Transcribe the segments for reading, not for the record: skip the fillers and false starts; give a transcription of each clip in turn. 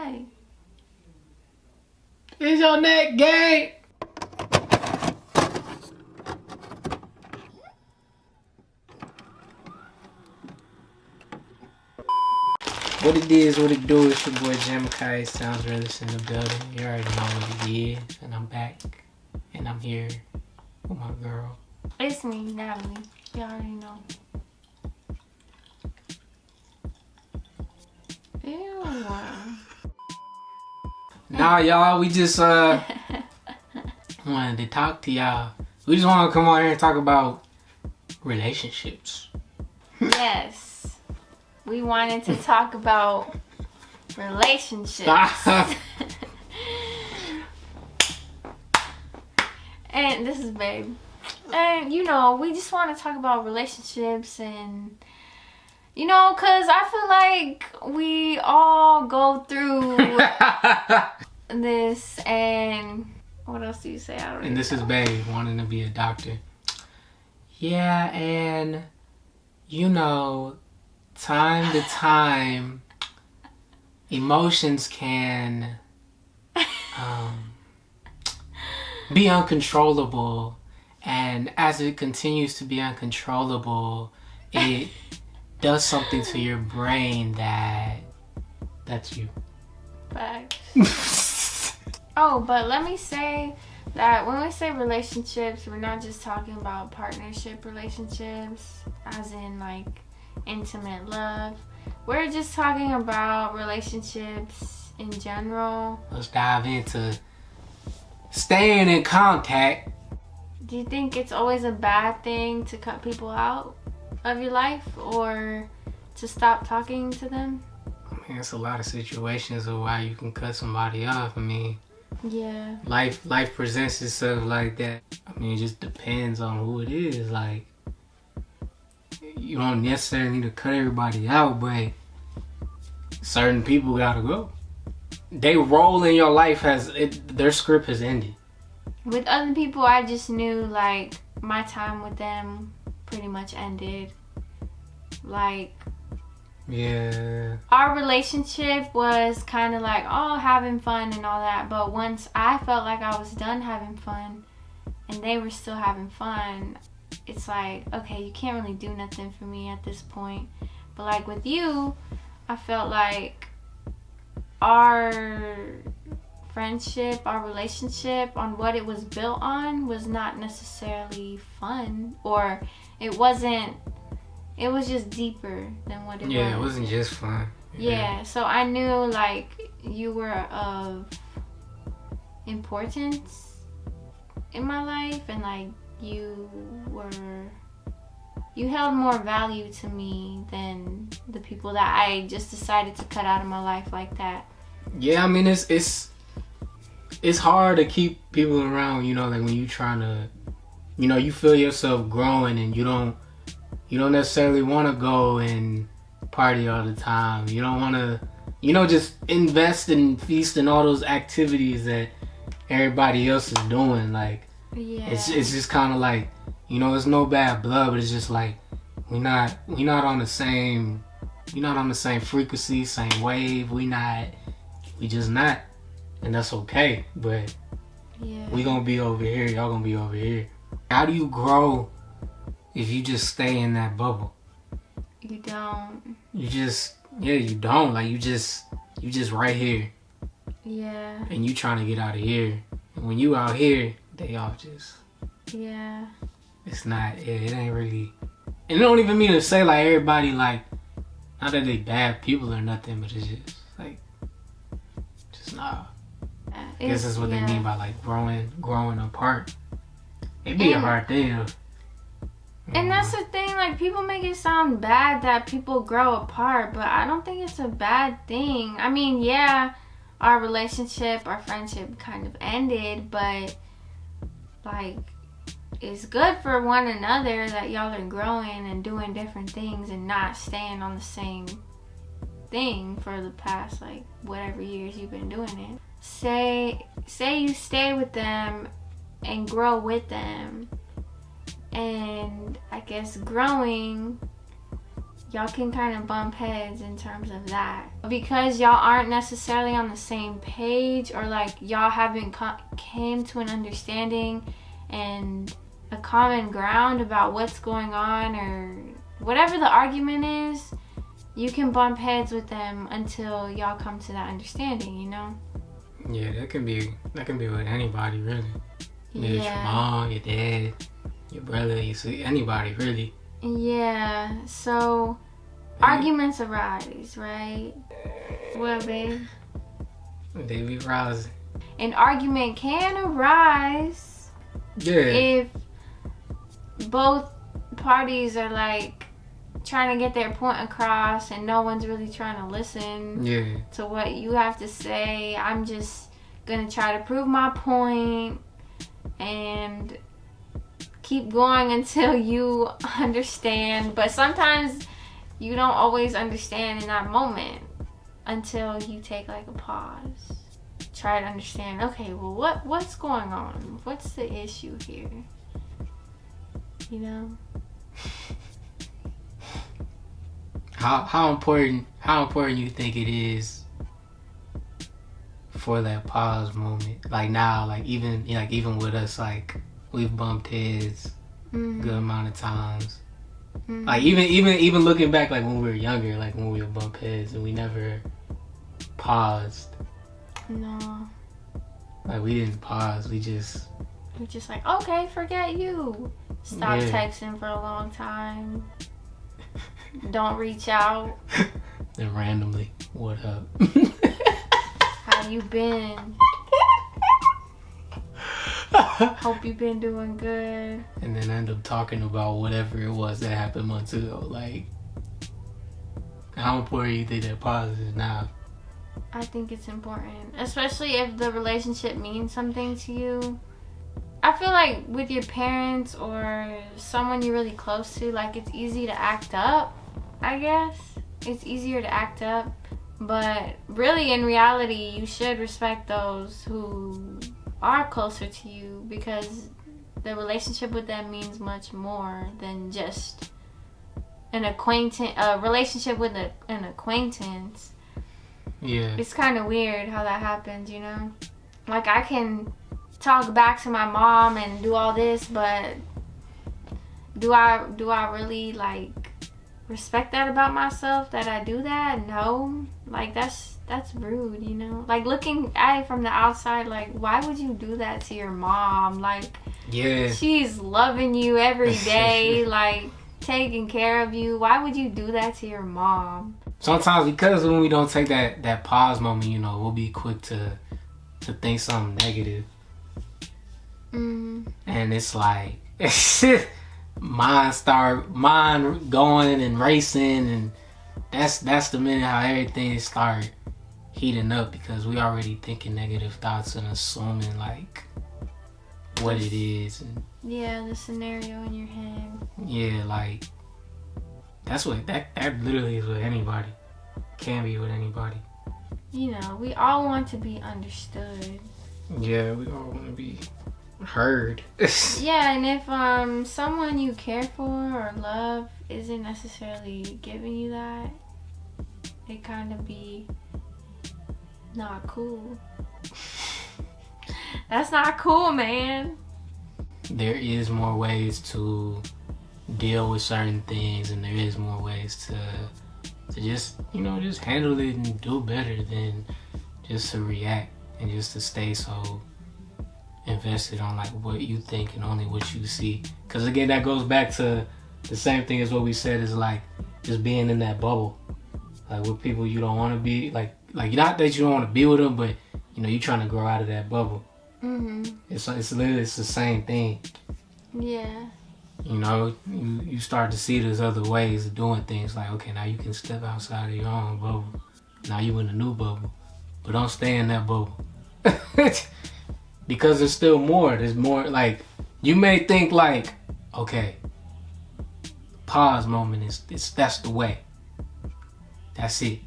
What? Is your neck gay? What it is, what it do, it's your boy Jahmaiki. Sounds really in the building. You already know what it is. And I'm back. And I'm here with my girl. It's me, Nathalie. You already know. Ew. Nah, y'all, we just wanted to talk to y'all. We just want to come on here and talk about relationships. Yes. We wanted to talk about relationships. And this is Babe. And, you know, we just want to talk about relationships and, you know, because I feel like we all go through this. And what else do you say? I don't And this is Babe wanting to be a doctor. Yeah, and, you know, time to time, emotions can be uncontrollable, and as it continues to be uncontrollable, it does something to your brain that's you. Facts. Oh, but let me say that when we say relationships, we're not just talking about partnership relationships, as in like intimate love. We're just talking about relationships in general. Let's dive into staying in contact. Do you think it's always a bad thing to cut people out of your life or to stop talking to them? I mean, it's a lot of situations of why you can cut somebody off. I mean, yeah, life presents itself like that. I mean, it just depends on who it is. Like, you don't necessarily need to cut everybody out, but certain people gotta go. They role in your life their script has ended. With other people, I just knew like my time with them pretty much ended. Like, yeah, our relationship was kind of like, oh, having fun and all that. But once I felt like I was done having fun and they were still having fun, it's like, okay, you can't really do nothing for me at this point. But like with you, I felt like our friendship, our relationship, on what it was built on was not necessarily fun, or it was just deeper than what it was. Yeah, it wasn't just fun. Yeah, so I knew like you were of importance in my life, and like you held more value to me than the people that I just decided to cut out of my life like that. Yeah, I mean, it's hard to keep people around, you know, like when you trying to, you know, you feel yourself growing and you don't necessarily want to go and party all the time. You don't want to, you know, just invest and feast in all those activities that everybody else is doing. Like, yeah, it's just kind of like, you know, it's no bad blood, but it's just like we not on the same frequency, same wave. We just not, and that's okay. But yeah, we gonna be over here, y'all gonna be over here. How do you grow if you just stay in that bubble? You don't. You don't. Like you just right here. Yeah. And you trying to get out of here. And when you out here, they all just. Yeah. It's not. It ain't really. And it don't even mean to say like everybody like, not that they bad people or nothing, but it's just like, just nah. I guess that's what they mean by like growing apart. It'd be a hard thing. And that's the thing, like, people make it sound bad that people grow apart, but I don't think it's a bad thing. I mean, yeah, our relationship, our friendship kind of ended, but, like, it's good for one another that y'all are growing and doing different things and not staying on the same thing for the past, like, whatever years you've been doing it. Say you stay with them and grow with them. And I guess growing, y'all can kind of bump heads in terms of that. Because y'all aren't necessarily on the same page, or like y'all haven't came to an understanding and a common ground about what's going on, or whatever the argument is, you can bump heads with them until y'all come to that understanding, you know? Yeah, that can be with anybody, really. Yeah. It's your mom, your dad, your brother, you see, anybody, really. Yeah, so arguments arise, right? Well, babe? They be rising. An argument can arise if both parties are like trying to get their point across and no one's really trying to listen to what you have to say. I'm just gonna try to prove my point and keep going until you understand. But sometimes you don't always understand in that moment until you take like a pause, try to understand, okay, well, what's going on, what's the issue here, you know? How important you think it is for that pause moment? Like now, like even with us, like we've bumped heads good amount of times. Like even looking back, like when we were younger, like when we would bump heads and we never paused. No. Like we didn't pause. We just like, okay, forget you. Stop texting for a long time. Don't reach out. Then randomly, what up? How you been? Hope you've been doing good. And then end up talking about whatever it was that happened months ago. Like, how important you think that pause is now? I think it's important, especially if the relationship means something to you. I feel like with your parents or someone you're really close to, like it's easy to act up, I guess. It's easier to act up. But really, in reality, you should respect those who are closer to you, because the relationship with them means much more than just a relationship with an acquaintance. Yeah. It's kind of weird how that happens, you know? Like, I can talk back to my mom and do all this, but do I really, like, respect that about myself, that I do that? No. Like, that's rude, you know? Like, looking at it from the outside, like, why would you do that to your mom? Like, she's loving you every day, like, taking care of you. Why would you do that to your mom? Sometimes, because when we don't take that pause moment, you know, we'll be quick to think something negative. And it's like mind going and racing, and that's the minute how everything start heating up, because we already thinking negative thoughts and assuming like what it is, and the scenario in your head. Like that's what that literally is with anybody. Can be with anybody. You know, we all want to be understood. Yeah, we all want to be heard. Yeah, and if someone you care for or love isn't necessarily giving you that, it kind of be not cool. That's not cool, man. There is more ways to deal with certain things, and there is more ways to just, you know, just handle it and do better than just to react and just to stay so invested on like what you think and only what you see. Because again, that goes back to the same thing as what we said, is like just being in that bubble, like with people you don't want to be, like not that you don't want to be with them, but you know, you're trying to grow out of that bubble. It's literally the same thing. Yeah. You know, you start to see there's other ways of doing things. Like, okay, now you can step outside of your own bubble. Now you in a new bubble, but don't stay in that bubble. Because there's still more. There's more. Like, you may think like, okay, pause moment is that's the way. That's it.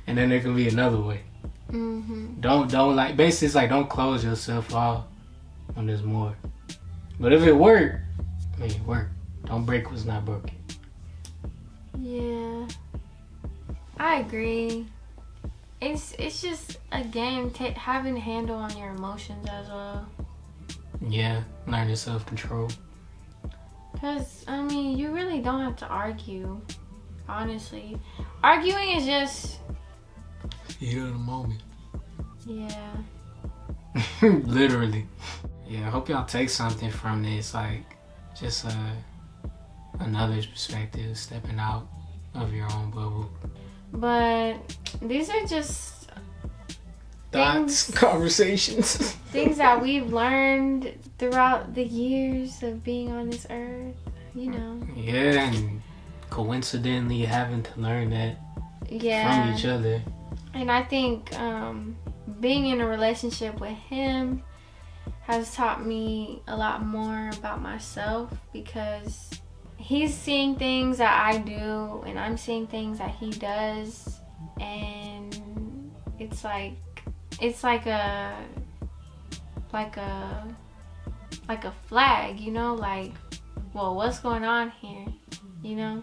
And then there can be another way. Don't like, basically it's like, don't close yourself off when there's more. But if it worked, make it work. Don't break what's not broken. Yeah, I agree. It's just a game, having a handle on your emotions as well. Yeah, learning self-control. Because, I mean, you really don't have to argue, honestly. Arguing is just... Heat of the moment. Yeah. Literally. Yeah, I hope y'all take something from this, like, just another's perspective, stepping out of your own bubble. But these are just Thoughts, conversations. things that we've learned throughout the years of being on this earth, you know. Yeah, and coincidentally having to learn that from each other. And I think being in a relationship with him has taught me a lot more about myself, because he's seeing things that I do and I'm seeing things that he does, and it's like a flag, you know, like, well, what's going on here, you know?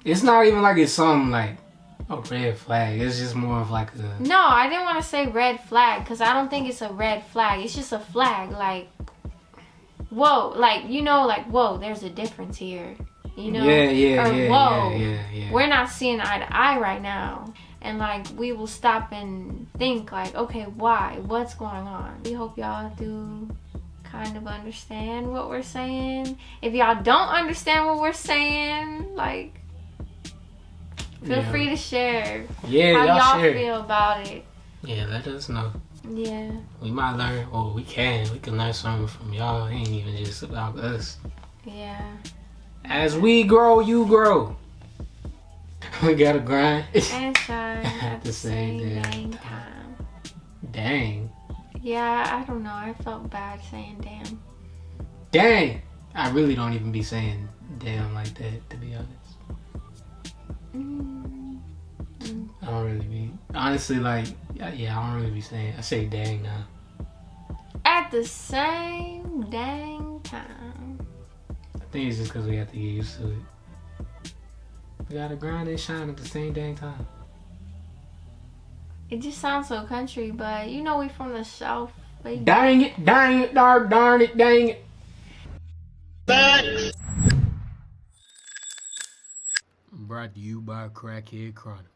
It's not even like it's something like a red flag. It's just more of like a... No, I didn't want to say red flag, because I don't think it's a red flag. It's just a flag, like, whoa, like, you know, like, whoa, there's a difference here, you know? Yeah. We're not seeing eye to eye right now. And, like, we will stop and think, like, okay, why? What's going on? We hope y'all do kind of understand what we're saying. If y'all don't understand what we're saying, like, feel free to share how y'all share. feel about it. Yeah, let us know. Yeah. We might learn, or we can learn something from y'all. It ain't even just about us. Yeah. As we grow, you grow. We gotta grind. And shine at the same dang time. Dang. Yeah, I don't know. I felt bad saying damn. Dang. I really don't even be saying damn like that, to be honest. I don't really be... Honestly, like, yeah, I don't really be saying... I say dang now. At the same dang time. I think it's just because we have to get used to it. We gotta grind and shine at the same dang time. It just sounds so country, but you know we from the South, baby. Dang it, darn it, dang it. Facts. Brought to you by Crackhead Chronicle.